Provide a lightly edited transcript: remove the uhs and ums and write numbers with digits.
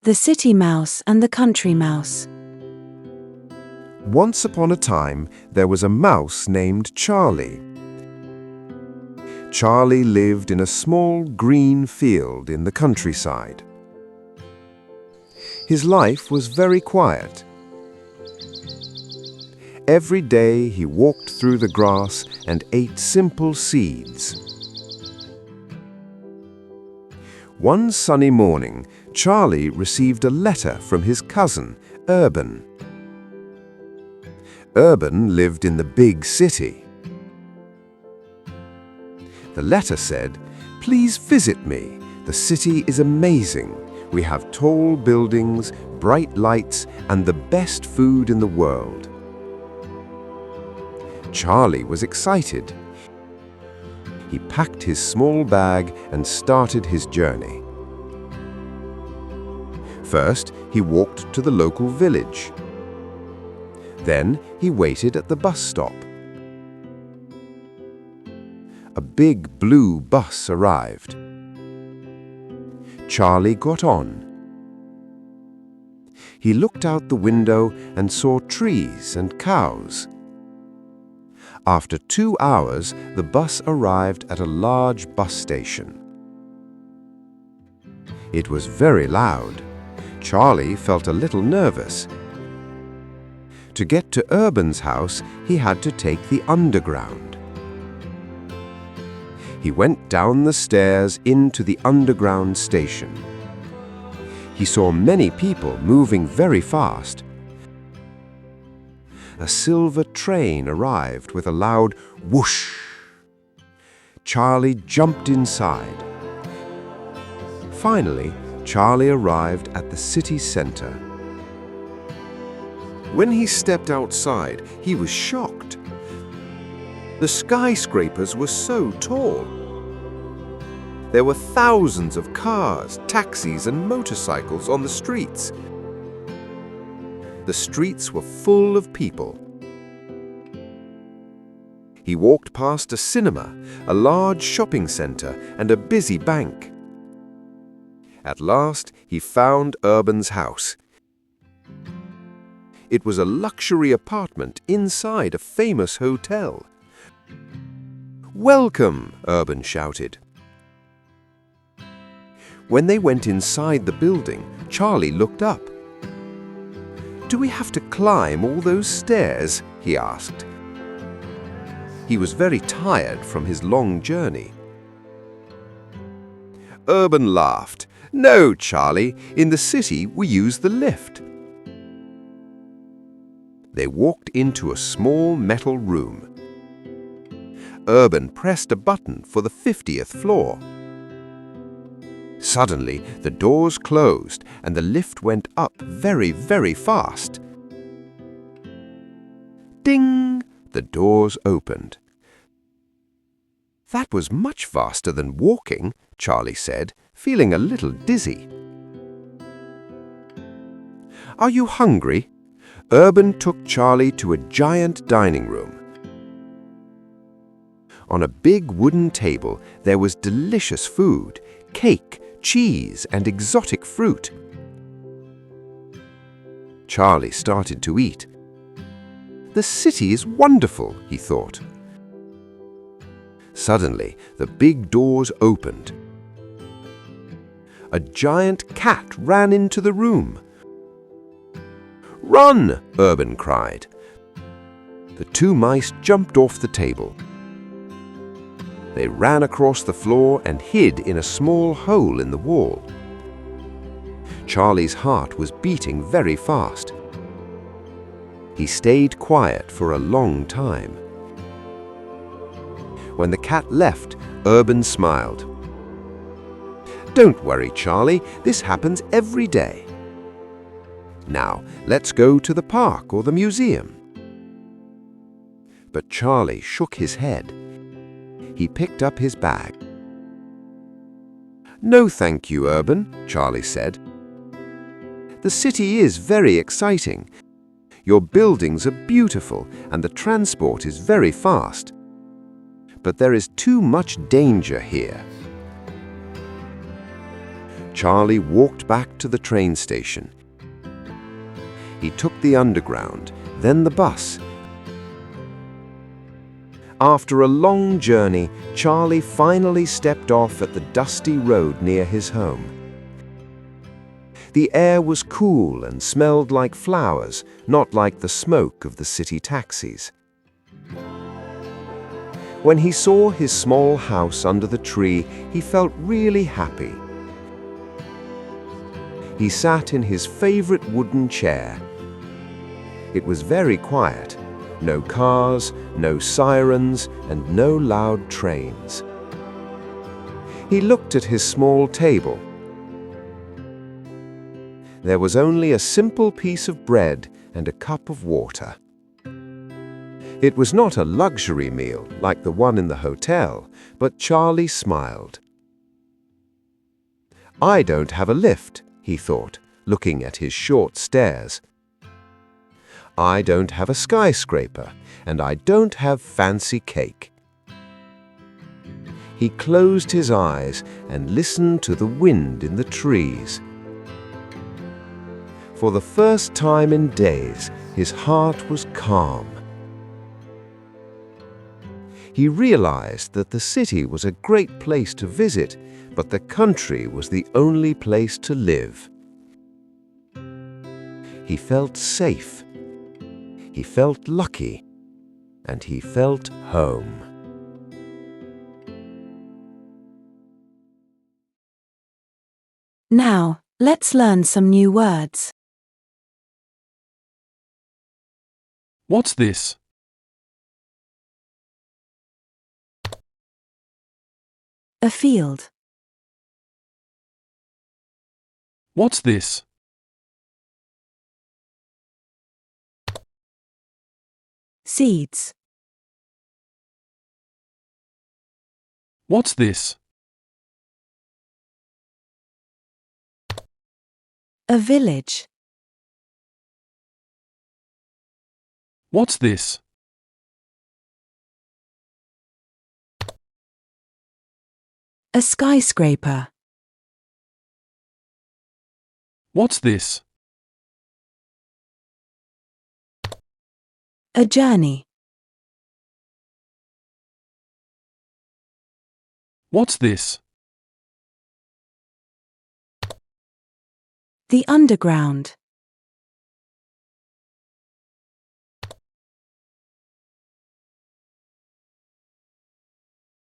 The City Mouse and the Country Mouse. Once upon a time, there was a mouse named Charlie. Charlie lived in a small green field in the countryside. His life was very quiet. Every day he walked through the grass and ate simple seeds. One sunny morning, Charlie received a letter from his cousin, Urban. Urban lived in the big city. The letter said, "Please visit me. The city is amazing. We have tall buildings, bright lights, and the best food in the world." Charlie was excited. He packed his small bag and started his journey. First, he walked to the local village. Then, he waited at the bus stop. A big blue bus arrived. Charlie got on. He looked out the window and saw trees and cows. After 2 hours, the bus arrived at a large bus station. It was very loud. Charlie felt a little nervous. To get to Urban's house, he had to take the underground. He went down the stairs into the underground station. He saw many people moving very fast. A silver train arrived with a loud whoosh. Charlie jumped inside. Finally, Charlie arrived at the city center. When he stepped outside, he was shocked. The skyscrapers were so tall. There were thousands of cars, taxis, and motorcycles on the streets. The streets were full of people. He walked past a cinema, a large shopping center, and a busy bank. At last, he found Urban's house. It was a luxury apartment inside a famous hotel. "Welcome!" Urban shouted. When they went inside the building, Charlie looked up. "Do we have to climb all those stairs?" he asked. He was very tired from his long journey. Urban laughed. "No, Charlie, in the city we use the lift." They walked into a small metal room. Urban pressed a button for the 50th floor. Suddenly, the doors closed and the lift went up very, very fast. Ding! The doors opened. "That was much faster than walking," Charlie said, feeling a little dizzy. "Are you hungry?" Urban took Charlie to a giant dining room. On a big wooden table, there was delicious food, cake, cheese, and exotic fruit. Charlie started to eat. "The city is wonderful," he thought. Suddenly, the big doors opened. A giant cat ran into the room. "Run!" Urban cried. The two mice jumped off the table. They ran across the floor and hid in a small hole in the wall. Charlie's heart was beating very fast. He stayed quiet for a long time. When the cat left, Urban smiled. "Don't worry, Charlie, this happens every day. Now, let's go to the park or the museum." But Charlie shook his head. He picked up his bag. "No, thank you, Urban," Charlie said. "The city is very exciting. Your buildings are beautiful and the transport is very fast. But there is too much danger here." Charlie walked back to the train station. He took the underground, then the bus. After a long journey, Charlie finally stepped off at the dusty road near his home. The air was cool and smelled like flowers, not like the smoke of the city taxis. When he saw his small house under the tree, he felt really happy. He sat in his favorite wooden chair. It was very quiet. No cars, no sirens, and no loud trains. He looked at his small table. There was only a simple piece of bread and a cup of water. It was not a luxury meal like the one in the hotel, but Charlie smiled. "I don't have a lift," he thought, looking at his short stairs. "I don't have a skyscraper, and I don't have fancy cake." He closed his eyes and listened to the wind in the trees. For the first time in days, his heart was calm. He realized that the city was a great place to visit, but the country was the only place to live. He felt safe. He felt lucky. And he felt home. Now, let's learn some new words. What's this? A field. What's this? Seeds. What's this? A village. What's this? A skyscraper. What's this? A journey. What's this? The underground.